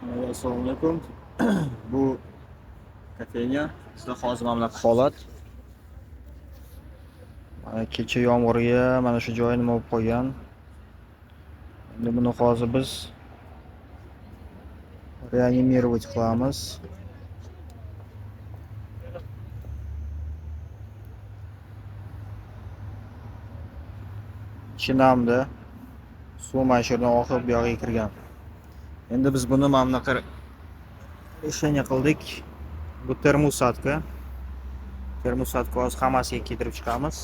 Assalomu alaykum. Bu kafenya sizda hozir mana bunaqa holat. Mana kecha yomg'irga mana shu joy nima bo'lib qolgan. Endi buni hozir biz reanimirovat qilamiz. Chinamda suv mana shu yerdan oqib bu yoqqa kirgan. Endi biz buni mana bunaqa решение qildik. Bu termosatka. Termosatka hozir hammasiga keltirib chiqamiz.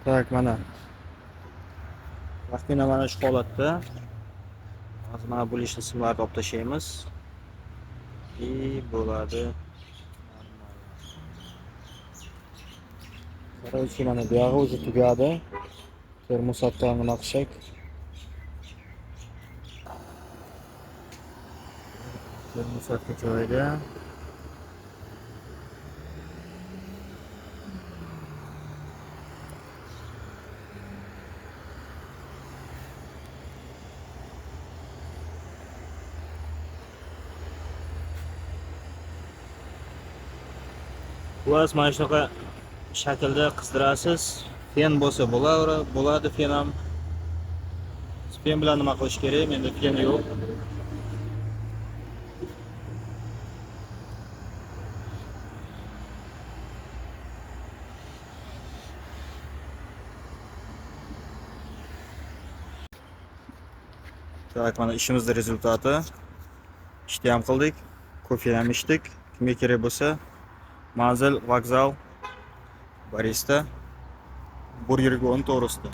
Tak, mana. Vaqtina mana shu holatda. Hozir mana bo'lishni simlarni olib tashlaymiz. Bo'ladi. Короче, mana bu yog'i o'zi tugadi. Termosatkani nima qilsak? Termosatka joyida. Xullas mana shunaqa shaklda qizdirasiz. Fen bo'lsa bo'ladi fen ham. Fen bilan nima qilish kerak? Menda fen yo'q. Tak, mana ishimizning rezultati. Ishni ham qildik. Kofe ham ichdik. Kimga kerak bo'lsa, manzil, vokzal, barista, burgerga 10 to'g'risida.